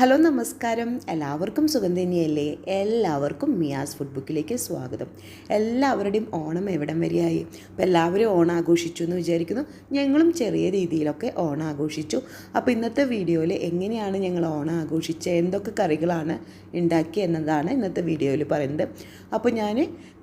Hello നമസ്കാരം, എല്ലാവർക്കും സുഖം തന്നെയല്ലേ? എല്ലാവർക്കും മിയാസ് ഫുഡ് ബുക്കിലേക്ക് സ്വാഗതം. എല്ലാവരുടെയും ഓണം എവിടം വരെയായി? അപ്പോൾ എല്ലാവരും ഓണം ആഘോഷിച്ചു എന്ന് വിചാരിക്കുന്നു. ഞങ്ങളും ചെറിയ രീതിയിലൊക്കെ ഓണം ആഘോഷിച്ചു. അപ്പോൾ ഇന്നത്തെ വീഡിയോയിൽ എങ്ങനെയാണ് ഞങ്ങൾ ഓണം ആഘോഷിച്ചത്, എന്തൊക്കെ കറികളാണ് ഉണ്ടാക്കി എന്നതാണ് ഇന്നത്തെ വീഡിയോയിൽ പറയുന്നത്. അപ്പോൾ ഞാൻ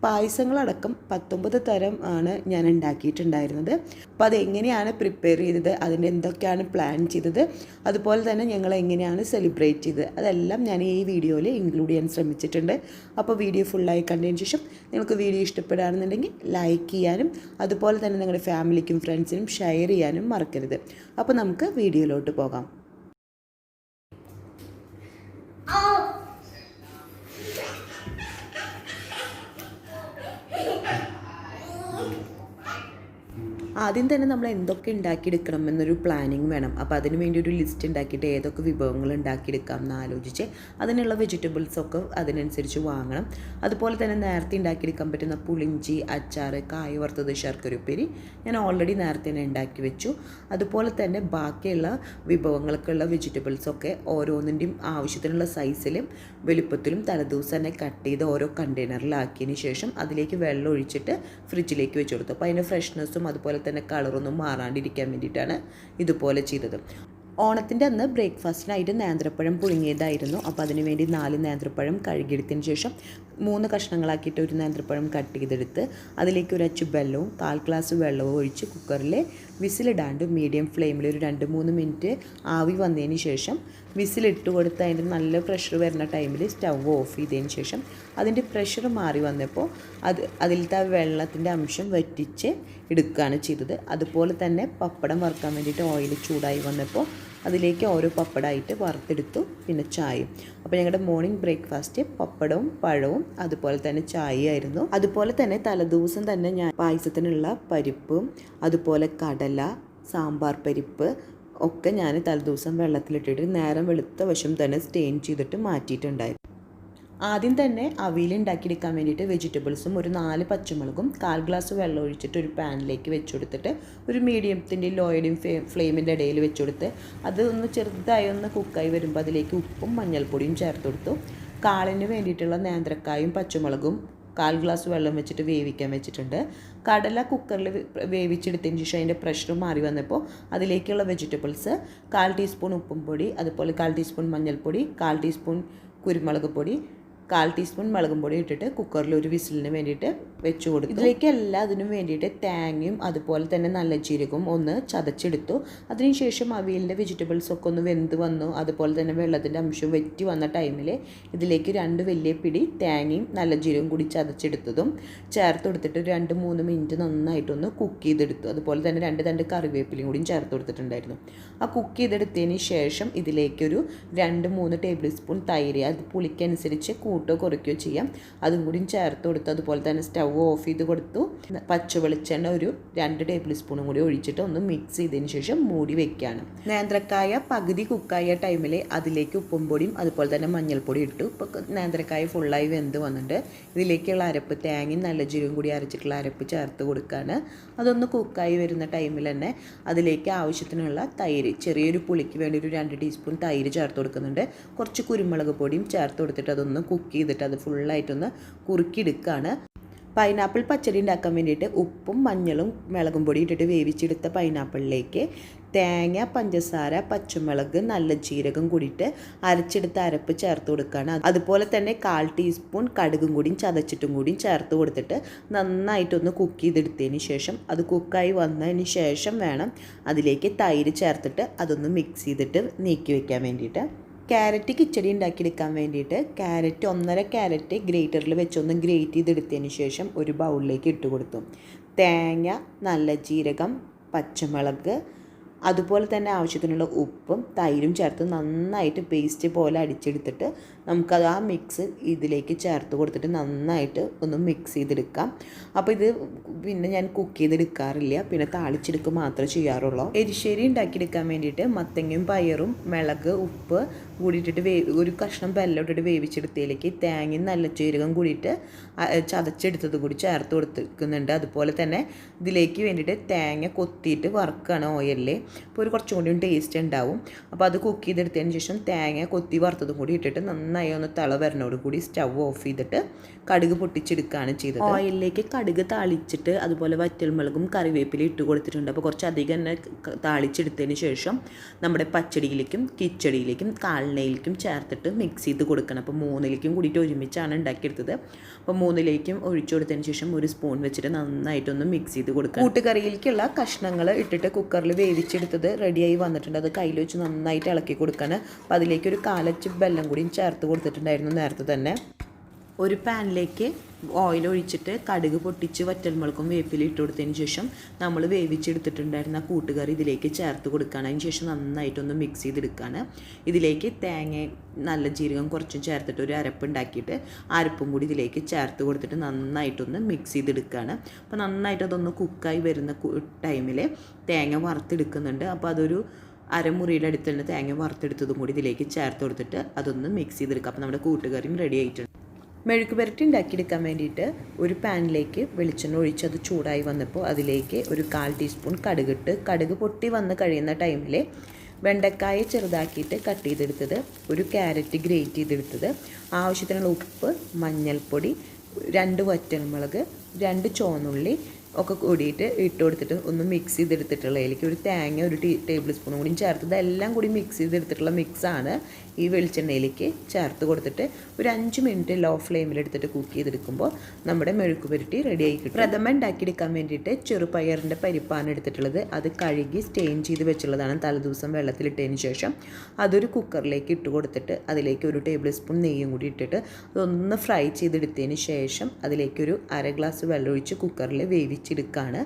പായസങ്ങളടക്കം 19 തരം ആണ് ഞാൻ ഉണ്ടാക്കിയിട്ടുണ്ടായിരുന്നത്. അപ്പോൾ അതെങ്ങനെയാണ് പ്രിപ്പയർ ചെയ്തത്, അതിൻ്റെ എന്തൊക്കെയാണ് പ്ലാൻ ചെയ്തത്, അതുപോലെ തന്നെ ഞങ്ങൾ എങ്ങനെയാണ് സെലിബ്രേറ്റ് ചെയ്തത്, അതെല്ലാം ഞാൻ ഈ വീഡിയോയിൽ ഇൻക്ലൂഡ് ചെയ്യാൻ ശ്രമിച്ചിട്ടുണ്ട്. അപ്പോൾ വീഡിയോ ഫുള്ളായി കണ്ടതിന് ശേഷം നിങ്ങൾക്ക് വീഡിയോ ഇഷ്ടപ്പെടുകയാണെന്നുണ്ടെങ്കിൽ ലൈക്ക് ചെയ്യാനും അതുപോലെ തന്നെ നിങ്ങളുടെ ഫാമിലിക്കും ഫ്രണ്ട്സിനും ഷെയർ ചെയ്യാനും മറക്കരുത്. അപ്പോൾ നമുക്ക് വീഡിയോയിലോട്ട് പോകാം. ആദ്യം തന്നെ നമ്മൾ എന്തൊക്കെ ഉണ്ടാക്കിയെടുക്കണം എന്നൊരു പ്ലാനിങ് വേണം. അപ്പോൾ അതിന് വേണ്ടി ഒരു ലിസ്റ്റ് ഉണ്ടാക്കിയിട്ട് ഏതൊക്കെ വിഭവങ്ങൾ ഉണ്ടാക്കിയെടുക്കാം എന്ന് ആലോചിച്ച് അതിനുള്ള വെജിറ്റബിൾസൊക്കെ അതിനനുസരിച്ച് വാങ്ങണം. അതുപോലെ തന്നെ നേരത്തെ ഉണ്ടാക്കിയെടുക്കാൻ പറ്റുന്ന പുളിഞ്ചി, അച്ചാർ, കായ വറുത്തത്, ശർക്കര ഉപ്പേരി ഞാൻ ഓൾറെഡി നേരത്തെ തന്നെ ഉണ്ടാക്കി വെച്ചു. അതുപോലെ തന്നെ ബാക്കിയുള്ള വിഭവങ്ങൾക്കുള്ള വെജിറ്റബിൾസൊക്കെ ഓരോന്നിൻ്റെയും ആവശ്യത്തിനുള്ള സൈസിലും വലുപ്പത്തിലും തലേദിവസം തന്നെ കട്ട് ചെയ്ത് ഓരോ കണ്ടെയ്നറിലാക്കിയതിന് ശേഷം അതിലേക്ക് വെള്ളം ഒഴിച്ചിട്ട് ഫ്രിഡ്ജിലേക്ക് വെച്ച് കൊടുത്തു. അപ്പോൾ അതിൻ്റെ ഫ്രഷ്നെസ്സും അതുപോലെ തന്നെ കളറൊന്നും മാറാണ്ടിരിക്കാൻ വേണ്ടിയിട്ടാണ് ഇതുപോലെ ചെയ്തത്. ഓണത്തിൻ്റെ അന്ന് ബ്രേക്ക്ഫാസ്റ്റിനായിട്ട് നേന്ത്രപ്പഴം പുഴുങ്ങിയതായിരുന്നു. അപ്പോൾ അതിന് വേണ്ടി 4 നേന്ത്രപ്പഴം കഴുകിയെടുത്തതിന് ശേഷം 3 കഷ്ണങ്ങളാക്കിയിട്ട് ഒരു നേന്ത്രപ്പഴം കട്ട് ചെയ്തെടുത്ത് അതിലേക്ക് ഒരു അച്ചു വെള്ളവും 1/4 ഗ്ലാസ് വെള്ളവും ഒഴിച്ച് കുക്കറിൽ വിസിലിടാണ്ട് മീഡിയം ഫ്ലെയിമിൽ ഒരു 2-3 മിനിറ്റ് ആവി വന്നതിന് ശേഷം വിസിലിട്ട് കൊടുത്ത് അതിൻ്റെ നല്ല പ്രഷർ വരുന്ന ടൈമിൽ സ്റ്റവ് ഓഫ് ചെയ്തതിന് ശേഷം അതിൻ്റെ പ്രഷർ മാറി വന്നപ്പോൾ അതിലത്തെ വെള്ളത്തിൻ്റെ അംശം വറ്റിച്ച് എടുക്കുകയാണ് ചെയ്തത്. അതുപോലെ തന്നെ പപ്പടം വറുക്കാൻ വേണ്ടിയിട്ട് ഓയിൽ ചൂടായി വന്നപ്പോൾ അതിലേക്ക് ഓരോ പപ്പടമായിട്ട് വറുത്തെടുത്തു, പിന്നെ ചായയും. അപ്പോൾ ഞങ്ങളുടെ മോർണിംഗ് ബ്രേക്ക്ഫാസ്റ്റ് പപ്പടവും പഴവും അതുപോലെ തന്നെ ചായയായിരുന്നു. അതുപോലെ തന്നെ തലേദിവസം തന്നെ ഞാൻ പായസത്തിനുള്ള പരിപ്പും അതുപോലെ കടല, സാമ്പാർ പരിപ്പ് ഒക്കെ ഞാൻ തലേദിവസം വെള്ളത്തിലിട്ടിട്ട് നേരം വെളുത്ത വശം തന്നെ സ്റ്റെയിൻ ചെയ്തിട്ട് മാറ്റിയിട്ടുണ്ടായിരുന്നു. ആദ്യം തന്നെ അവിയൽ ഉണ്ടാക്കിയെടുക്കാൻ വേണ്ടിയിട്ട് വെജിറ്റബിൾസും ഒരു 4 പച്ചമുളകും 1/4 ഗ്ലാസ് വെള്ളം ഒഴിച്ചിട്ട് ഒരു പാനിലേക്ക് വെച്ച് കൊടുത്തിട്ട് ഒരു മീഡിയത്തിൻ്റെയും ലോയുടെയും ഫ്ലെയിമിൻ്റെ ഇടയിൽ വെച്ച് കൊടുത്ത് അത് ഒന്ന് ചെറുതായി ഒന്ന് കുക്കായി വരുമ്പോൾ അതിലേക്ക് ഉപ്പും മഞ്ഞൾപ്പൊടിയും ചേർത്ത് കൊടുത്തു. കാളിന് വേണ്ടിയിട്ടുള്ള നേന്ത്രക്കായും പച്ചമുളകും 1/4 ഗ്ലാസ് വെള്ളം വെച്ചിട്ട് വേവിക്കാൻ വെച്ചിട്ടുണ്ട്. കടല കുക്കറിൽ വേവിച്ചെടുത്തതിന് ശേഷം അതിൻ്റെ പ്രഷർ മാറി വന്നപ്പോൾ അതിലേക്കുള്ള വെജിറ്റബിൾസ് 1/4 ടീസ്പൂൺ ഉപ്പും പൊടി, അതുപോലെ 1/4 ടീസ്പൂൺ മഞ്ഞൾപ്പൊടി, 1/4 ടീസ്പൂൺ കുരുമുളക് പൊടി, 1/4 ടീസ്പൂൺ മുളകും പൊടി ഇട്ടിട്ട് കുക്കറിൽ ഒരു വിസിലിന് വേണ്ടിയിട്ട് വെച്ച് കൊടുത്തു. ഇതിലേക്ക് എല്ലാത്തിനും വേണ്ടിയിട്ട് തേങ്ങയും അതുപോലെ തന്നെ നല്ല ജീരകവും ഒന്ന് ചതച്ചെടുത്തു. അതിനുശേഷം അവിയലിൻ്റെ വെജിറ്റബിൾസൊക്കെ ഒന്ന് വെന്ത് വന്നു, അതുപോലെ തന്നെ വെള്ളത്തിൻ്റെ അംശം വറ്റി വന്ന ടൈമിൽ ഇതിലേക്ക് 2 വലിയ പിടി തേങ്ങയും നല്ല ജീരകവും കൂടി ചതച്ചെടുത്തതും ചേർത്ത് കൊടുത്തിട്ട് 2-3 മിനിറ്റ് നന്നായിട്ടൊന്ന് കുക്ക് ചെയ്തെടുത്തു. അതുപോലെ തന്നെ 2 തണ്ട് കറിവേപ്പിലയും കൂടിയും ചേർത്ത് കൊടുത്തിട്ടുണ്ടായിരുന്നു. ആ കുക്ക് ചെയ്തെടുത്തതിന് ശേഷം ഇതിലേക്കൊരു 2-3 ടേബിൾ സ്പൂൺ തൈര്, അത് പുളിക്കനുസരിച്ച് കൂട്ടോ കുറയ്ക്കുകയോ ചെയ്യാം, അതും കൂടി ചേർത്ത് കൊടുത്തു. അതുപോലെ തന്നെ സ്റ്റവ് ഓഫ് ചെയ്ത് കൊടുത്തു. പച്ച വെളിച്ചെണ്ണ ഒരു 2 ടേബിൾ സ്പൂണും കൂടി ഒഴിച്ചിട്ട് ഒന്ന് മിക്സ് ചെയ്തതിന് ശേഷം മൂടി വെക്കുകയാണ്. നേന്ത്രക്കായ പകുതി കുക്കായ ടൈമിൽ അതിലേക്ക് ഉപ്പും പൊടിയും അതുപോലെ തന്നെ മഞ്ഞൾപ്പൊടി ഇട്ടു. ഇപ്പോൾ നേന്ത്രക്കായ ഫുള്ളായി വെന്ത് വന്നിട്ടുണ്ട്. ഇതിലേക്കുള്ള അരപ്പ് തേങ്ങയും നല്ല ജീരകവും കൂടി അരച്ചിട്ടുള്ള അരപ്പ് ചേർത്ത് കൊടുക്കുകയാണ്. അതൊന്ന് കുക്കായി വരുന്ന ടൈമിൽ തന്നെ അതിലേക്ക് ആവശ്യത്തിനുള്ള തൈര്, ചെറിയൊരു പുളിക്ക് വേണ്ടി ഒരു 2 ടീസ്പൂൺ തൈര് ചേർത്ത് കൊടുക്കുന്നുണ്ട്. കുറച്ച് കുരുമുളക് പൊടിയും ചേർത്ത് കൊടുത്തിട്ട് അതൊന്ന് കുക്ക് ചെയ്തിട്ട് അത് ഫുള്ളായിട്ടൊന്ന് കുറുക്കിയെടുക്കുകയാണ്. പൈനാപ്പിൾ പച്ചടി ഉണ്ടാക്കാൻ വേണ്ടിയിട്ട് ഉപ്പും മഞ്ഞളും മുളകും പൊടി ഇട്ടിട്ട് വേവിച്ചെടുത്ത പൈനാപ്പിളിലേക്ക് തേങ്ങ, പഞ്ചസാര, പച്ചമുളക്, നല്ല ജീരകം കൂടിയിട്ട് അരച്ചെടുത്ത അരപ്പ് ചേർത്ത് കൊടുക്കുകയാണ്. അതുപോലെ തന്നെ 1/4 ടീസ്പൂൺ കടുകും കൂടിയും ചതച്ചിട്ടും കൂടിയും ചേർത്ത് കൊടുത്തിട്ട് നന്നായിട്ടൊന്ന് കുക്ക് ചെയ്തെടുത്തതിന് ശേഷം അത് കുക്കായി വന്നതിന് ശേഷം വേണം അതിലേക്ക് തൈര് ചേർത്തിട്ട് അതൊന്ന് മിക്സ് ചെയ്തിട്ട് നീക്കി വയ്ക്കാൻ വേണ്ടിയിട്ട്. ക്യാരറ്റ് കിച്ചടി ഉണ്ടാക്കിയെടുക്കാൻ വേണ്ടിയിട്ട് ക്യാരറ്റ് 1.5 ക്യാരറ്റ് ഗ്രേറ്ററിൽ വെച്ചൊന്ന് ഗ്രേറ്റ് ചെയ്തെടുത്തതിന് ശേഷം ഒരു ബൗളിലേക്ക് ഇട്ട് കൊടുത്തു. തേങ്ങ, നല്ല ജീരകം, പച്ചമുളക്, അതുപോലെ തന്നെ ആവശ്യത്തിനുള്ള ഉപ്പും തൈരും ചേർത്ത് നന്നായിട്ട് പേസ്റ്റ് പോലെ അടിച്ചെടുത്തിട്ട് നമുക്കത് ആ മിക്സ് ഇതിലേക്ക് ചേർത്ത് കൊടുത്തിട്ട് നന്നായിട്ട് ഒന്ന് മിക്സ് ചെയ്തെടുക്കാം. അപ്പോൾ ഇത് പിന്നെ ഞാൻ കുക്ക് ചെയ്തെടുക്കാറില്ല, പിന്നെ താളിച്ചെടുക്കുക മാത്രമേ ചെയ്യാറുള്ളൂ. എരിശ്ശേരി ഉണ്ടാക്കിയെടുക്കാൻ വേണ്ടിയിട്ട് മത്തങ്ങയും പയറും മിളക്, ഉപ്പ് കൂടിയിട്ടിട്ട് ഒരു കഷ്ണം വെള്ളം ഇട്ടിട്ട് വേവിച്ചെടുത്തതിലേക്ക് തേങ്ങയും നല്ല ജീരകം കൂടിയിട്ട് ചതച്ചെടുത്തത് കൂടി ചേർത്ത് കൊടുത്തിരിക്കുന്നുണ്ട്. അതുപോലെ തന്നെ ഇതിലേക്ക് വേണ്ടിയിട്ട് തേങ്ങ കൊത്തിയിട്ട് വറുക്കുകയാണ് ഓയിലിൽ. അപ്പോൾ ഒരു കുറച്ചും കൂടി ടേസ്റ്റ് ഉണ്ടാവും. അപ്പോൾ അത് കുക്ക് ചെയ്തെടുത്തതിന് ശേഷം തേങ്ങ കൊത്തി വറുത്തതും കൂടി ഇട്ടിട്ട് നന്നായി ഒന്ന് തിള വരുന്നതോട് കൂടി സ്റ്റവ് ഓഫ് ചെയ്തിട്ട് കടുക് പൊട്ടിച്ചെടുക്കുകയാണ് ചെയ്തത്. ഓയിലിലേക്ക് കടുക് താളിച്ചിട്ട് അതുപോലെ വറ്റൽമുളകും കറിവേപ്പിലയും ഇട്ട് കൊടുത്തിട്ടുണ്ട്. അപ്പോൾ കുറച്ചധികം തന്നെ താളിച്ചെടുത്തതിന് ശേഷം നമ്മുടെ പച്ചടിയിലേക്കും കിച്ചടിയിലേക്കും കാളനയിലേക്കും ചേർത്തിട്ട് മിക്സ് ചെയ്ത് കൊടുക്കണം. അപ്പോൾ 3ലേക്കും കൂടിയിട്ട് ഒരുമിച്ചാണ് ഉണ്ടാക്കിയെടുത്തത്. അപ്പോൾ 3ലേക്കും ഒഴിച്ചു കൊടുത്തതിന് ശേഷം ഒരു സ്പൂൺ വെച്ചിട്ട് നന്നായിട്ടൊന്ന് മിക്സ് ചെയ്ത് കൊടുക്കുക. കൂട്ടുകറിയിലേക്കുള്ള കഷ്ണങ്ങൾ ഇട്ടിട്ട് കുക്കറിൽ വേവിച്ചെടുത്തത് റെഡിയായി വന്നിട്ടുണ്ട്. അത് കയ്യിൽ വെച്ച് നന്നായിട്ട് ഇളക്കി കൊടുക്കാൻ. അപ്പോൾ അതിലേക്ക് ഒരു 1/4 അച്ച് വെള്ളം കൂടിയും ചേർത്ത് കൊടുത്തിട്ടുണ്ടായിരുന്നു നേരത്തെ തന്നെ. ഒരു പാനിലേക്ക് ഓയിൽ ഒഴിച്ചിട്ട് കടുക് പൊട്ടിച്ച് വറ്റൽമുളകും വേപ്പിലും ഇട്ട് കൊടുത്തതിന് ശേഷം നമ്മൾ വേവിച്ചെടുത്തിട്ടുണ്ടായിരുന്ന കൂട്ടുകറി ഇതിലേക്ക് ചേർത്ത് കൊടുക്കുകയാണ്. അതിന് ശേഷം നന്നായിട്ടൊന്ന് മിക്സ് ചെയ്തെടുക്കുകയാണ്. ഇതിലേക്ക് തേങ്ങ നല്ല ജീരകം കുറച്ചും ചേർത്തിട്ട് ഒരു അരപ്പുണ്ടാക്കിയിട്ട് അരപ്പും കൂടി ഇതിലേക്ക് ചേർത്ത് കൊടുത്തിട്ട് നന്നായിട്ടൊന്ന് മിക്സ് ചെയ്തെടുക്കുകയാണ്. അപ്പോൾ നന്നായിട്ട് അതൊന്ന് കുക്കായി വരുന്ന ടൈമിൽ തേങ്ങ വറുത്തെടുക്കുന്നുണ്ട്. അപ്പോൾ അതൊരു അരമുറിയുടെ അടുത്ത് തന്നെ തേങ്ങ വറുത്തെടുത്തതും കൂടി ഇതിലേക്ക് ചേർത്ത് കൊടുത്തിട്ട് അതൊന്ന് മിക്സ് ചെയ്തെടുക്കുക. അപ്പോൾ നമ്മുടെ കൂട്ടുകറിയും റെഡി ആയിട്ടുണ്ട്. മെഴുക്കുപുരട്ടി ഉണ്ടാക്കിയെടുക്കാൻ വേണ്ടിയിട്ട് ഒരു പാനിലേക്ക് വെളിച്ചെണ്ണ ഒഴിച്ച് അത് ചൂടായി വന്നപ്പോൾ അതിലേക്ക് ഒരു 1/4 ടീസ്പൂൺ കടുകിട്ട് കടുക് പൊട്ടി വന്ന് കഴിയുന്ന ടൈമിൽ വെണ്ടക്കായ ചെറുതാക്കിയിട്ട് കട്ട് ചെയ്തെടുത്തത്, ഒരു ക്യാരറ്റ് ഗ്രേറ്റ് ചെയ്തെടുത്തത്, ആവശ്യത്തിനുള്ള ഉപ്പ്, മഞ്ഞൾപ്പൊടി, 2 വറ്റൽമുളക്, 2 ചുവന്നുള്ളി ഒക്കെ കൂടിയിട്ട് ഇട്ട് കൊടുത്തിട്ട് ഒന്ന് മിക്സ് ചെയ്തെടുത്തിട്ടുള്ളതിലേക്ക് ഒരു തേങ്ങ ഒരു ടേബിൾ സ്പൂണും കൂടി ചേർത്തത് എല്ലാം കൂടി മിക്സ് ചെയ്തെടുത്തിട്ടുള്ള മിക്സാണ് ഈ വെളിച്ചെണ്ണയിലേക്ക് ചേർത്ത് കൊടുത്തിട്ട് ഒരു 5 മിനിറ്റ് ലോ ഫ്ലെയിമിലെടുത്തിട്ട് കുക്ക് ചെയ്തെടുക്കുമ്പോൾ നമ്മുടെ മെഴുക്കുപുരട്ടി റെഡിയായി കിട്ടും. പ്രഥമ ഉണ്ടാക്കിയെടുക്കാൻ വേണ്ടിയിട്ട് ചെറുപയറിൻ്റെ പരിപ്പാണ് എടുത്തിട്ടുള്ളത്. അത് കഴുകി സ്റ്റെയിൻ ചെയ്ത് വെച്ചുള്ളതാണ്. തലേദിവസം വെള്ളത്തിലിട്ടതിന് ശേഷം അതൊരു കുക്കറിലേക്ക് ഇട്ട് കൊടുത്തിട്ട് അതിലേക്ക് ഒരു ടേബിൾ സ്പൂൺ നെയ്യും കൂടി ഇട്ടിട്ട് അതൊന്ന് ഫ്രൈ ചെയ്തെടുത്തതിന് ശേഷം അതിലേക്കൊരു 1/2 ഗ്ലാസ് വെള്ളം ഒഴിച്ച് കുക്കറിൽ വേവിച്ചെടുക്കുകയാണ്.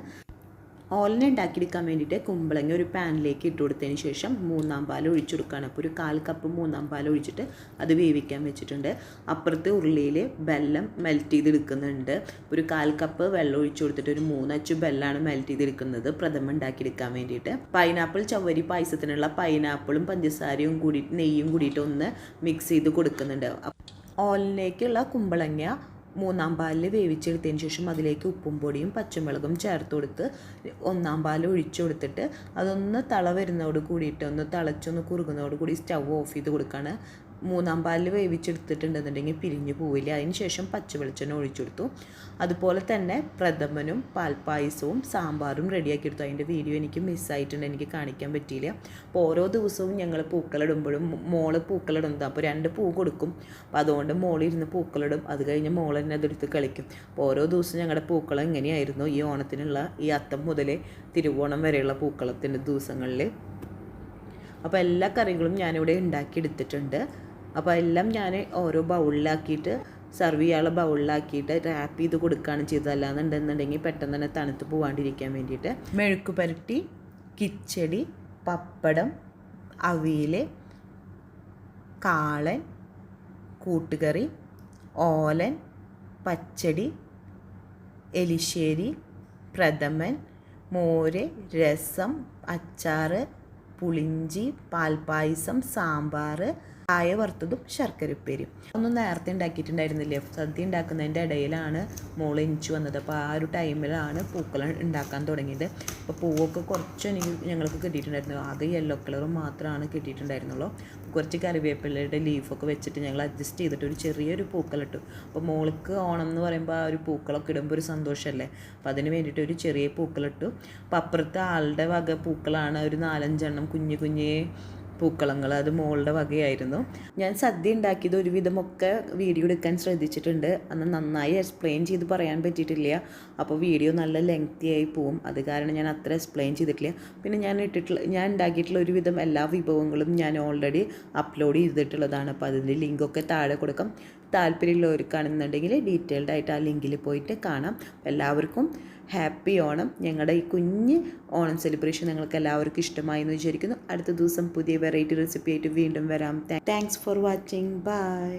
ഓലൻ ഉണ്ടാക്കിയെടുക്കാൻ വേണ്ടിയിട്ട് കുമ്പളങ്ങ ഒരു പാനിലേക്ക് ഇട്ട് കൊടുത്തതിന് ശേഷം 3-ാം പാൽ ഒഴിച്ചു കൊടുക്കുകയാണ്. അപ്പോൾ ഒരു 1/4 കപ്പ് 3-ാം പാൽ ഒഴിച്ചിട്ട് അത് വേവിക്കാൻ വെച്ചിട്ടുണ്ട്. അപ്പുറത്ത് ഉരുളിയിൽ വെള്ളം മെൽറ്റ് ചെയ്തെടുക്കുന്നുണ്ട്. ഒരു 1/4 കപ്പ് വെള്ളം ഒഴിച്ചു കൊടുത്തിട്ട് ഒരു 3 അച്ച് വെള്ളമാണ് മെൽറ്റ് ചെയ്തെടുക്കുന്നത് പ്രഥമ ഉണ്ടാക്കിയെടുക്കാൻ വേണ്ടിയിട്ട്. പൈനാപ്പിൾ ചവ്വരി പായസത്തിനുള്ള പൈനാപ്പിളും പഞ്ചസാരയും കൂടിയിട്ട് നെയ്യും കൂടിയിട്ട് ഒന്ന് മിക്സ് ചെയ്ത് കൊടുക്കുന്നുണ്ട്. ഓലിലേക്കുള്ള കുമ്പളങ്ങ 3-ാം പാലിൽ വേവിച്ചെടുത്തതിന് ശേഷം അതിലേക്ക് ഉപ്പും പൊടിയും പച്ചമുളകും ചേർത്ത് കൊടുത്ത് 1-ാം പാൽ ഒഴിച്ചു കൊടുത്തിട്ട് അതൊന്ന് തള വരുന്നതോട് കൂടിയിട്ട് ഒന്ന് തിളച്ചൊന്ന് കുറുകുന്നതോട് കൂടി സ്റ്റവ് ഓഫ് ചെയ്ത് കൊടുക്കുകയാണ്. 3-ാം പാലിൽ വേവിച്ചെടുത്തിട്ടുണ്ടെന്നുണ്ടെങ്കിൽ പിരിഞ്ഞു പോവില്ല. അതിന് ശേഷം പച്ചവെളിച്ചെണ്ണ ഒഴിച്ചു കൊടുത്തു. അതുപോലെ തന്നെ പ്രഥമനും പാൽപ്പായസവും സാമ്പാറും റെഡിയാക്കി എടുത്തു. അതിൻ്റെ വീഡിയോ എനിക്ക് മിസ്സായിട്ടുണ്ട്, എനിക്ക് കാണിക്കാൻ പറ്റിയില്ല. അപ്പോൾ ഓരോ ദിവസവും ഞങ്ങൾ പൂക്കളിടുമ്പോഴും മോള് പൂക്കളിടുന്നത്, അപ്പോൾ 2 പൂ കൊടുക്കും. അപ്പോൾ അതുകൊണ്ട് മോളിരുന്ന് പൂക്കളിടും. അത് കഴിഞ്ഞ് മോൾ തന്നെ അതെടുത്ത് കളിക്കും. അപ്പോൾ ഓരോ ദിവസവും ഞങ്ങളുടെ പൂക്കളം എങ്ങനെയായിരുന്നു ഈ ഓണത്തിനുള്ള ഈ അത്തം മുതൽ തിരുവോണം വരെയുള്ള പൂക്കളത്തിൻ്റെ ദിവസങ്ങളിൽ. അപ്പോൾ എല്ലാ കറികളും ഞാനിവിടെ ഉണ്ടാക്കിയെടുത്തിട്ടുണ്ട്. അപ്പോൾ എല്ലാം ഞാൻ ഓരോ ബൗളിലാക്കിയിട്ട് സെർവ് ചെയ്യാനുള്ള ബൗളിലാക്കിയിട്ട് റാപ്പ് ചെയ്ത് കൊടുക്കുകയാണ് ചെയ്തത്. അല്ലാന്നുണ്ടെന്നുണ്ടെങ്കിൽ പെട്ടെന്ന് തന്നെ തണുത്ത് പോകാണ്ടിരിക്കാൻ വേണ്ടിയിട്ട്. മെഴുക്കുപുരട്ടി, കിച്ചടി, പപ്പടം, അവിയൽ, കാളൻ, കൂട്ടുകറി, ഓലൻ, പച്ചടി, എലിശ്ശേരി, പ്രഥമൻ, മോര്, രസം, അച്ചാറ്, പുളിഞ്ചി, പാൽപ്പായസം, സാമ്പാർ, കായ വറുത്തതും ശർക്കര ഉപ്പേരിയും. ഒന്നും നേരത്തെ ഉണ്ടാക്കിയിട്ടുണ്ടായിരുന്നില്ല. സദ്യ ഉണ്ടാക്കുന്നതിൻ്റെ ഇടയിലാണ് മോള് എനിച്ചു വന്നത്. അപ്പോൾ ആ ഒരു ടൈമിലാണ് പൂക്കൾ ഉണ്ടാക്കാൻ തുടങ്ങിയത്. അപ്പോൾ പൂവൊക്കെ കുറച്ച് ഞങ്ങൾക്ക് കിട്ടിയിട്ടുണ്ടായിരുന്നു. ആകെ യെല്ലോ കളറും മാത്രമാണ് കിട്ടിയിട്ടുണ്ടായിരുന്നുള്ളൂ. കുറച്ച് കറിവേപ്പിലയുടെ ലീഫൊക്കെ വെച്ചിട്ട് ഞങ്ങൾ അഡ്ജസ്റ്റ് ചെയ്തിട്ട് ഒരു ചെറിയൊരു പൂക്കളിട്ടു. അപ്പോൾ മോൾക്ക് ഓണം എന്ന് പറയുമ്പോൾ ആ ഒരു പൂക്കളൊക്കെ ഇടുമ്പോൾ ഒരു സന്തോഷമല്ലേ. അപ്പോൾ അതിന് വേണ്ടിയിട്ട് ഒരു ചെറിയ പൂക്കളിട്ടു. അപ്പോൾ അപ്പുറത്തെ ആളുടെ വക പൂക്കളാണ് ഒരു 4-5 എണ്ണം കുഞ്ഞു കുഞ്ഞേ പൂക്കളങ്ങൾ. അത് മോളുടെ വകയായിരുന്നു. ഞാൻ സദ്യ ഉണ്ടാക്കിയത് ഒരുവിധമൊക്കെ വീഡിയോ എടുക്കാൻ ശ്രദ്ധിച്ചിട്ടുണ്ട്. അന്ന് നന്നായി എക്സ്പ്ലെയിൻ ചെയ്ത് പറയാൻ പറ്റിയിട്ടില്ല. അപ്പോൾ വീഡിയോ നല്ല ലെങ്തി ആയി പോവും. അത് കാരണം ഞാൻ അത്ര എക്സ്പ്ലെയിൻ ചെയ്തിട്ടില്ല. പിന്നെ ഞാൻ ഉണ്ടാക്കിയിട്ടുള്ള ഒരുവിധം എല്ലാ വിഭവങ്ങളും ഞാൻ ഓൾറെഡി അപ്ലോഡ് ചെയ്തിട്ടുള്ളതാണ്. അപ്പോൾ അതിൻ്റെ ലിങ്കൊക്കെ താഴെ കൊടുക്കാം. താല്പര്യമുള്ളവർക്കാണെന്നുണ്ടെങ്കിൽ ഡീറ്റെയിൽഡ് ആയിട്ട് ആ ലിങ്കിൽ പോയിട്ട് കാണാം. എല്ലാവർക്കും ഹാപ്പി ഓണം. ഞങ്ങളുടെ ഈ കുഞ്ഞ് ഓണം സെലിബ്രേഷൻ നിങ്ങൾക്ക് എല്ലാവർക്കും ഇഷ്ടമായി എന്ന് വിചാരിക്കുന്നു. അടുത്ത ദിവസം പുതിയ വെറൈറ്റി റെസിപ്പി ആയിട്ട് വീണ്ടും വരാം. Thanks for watching. ബൈ.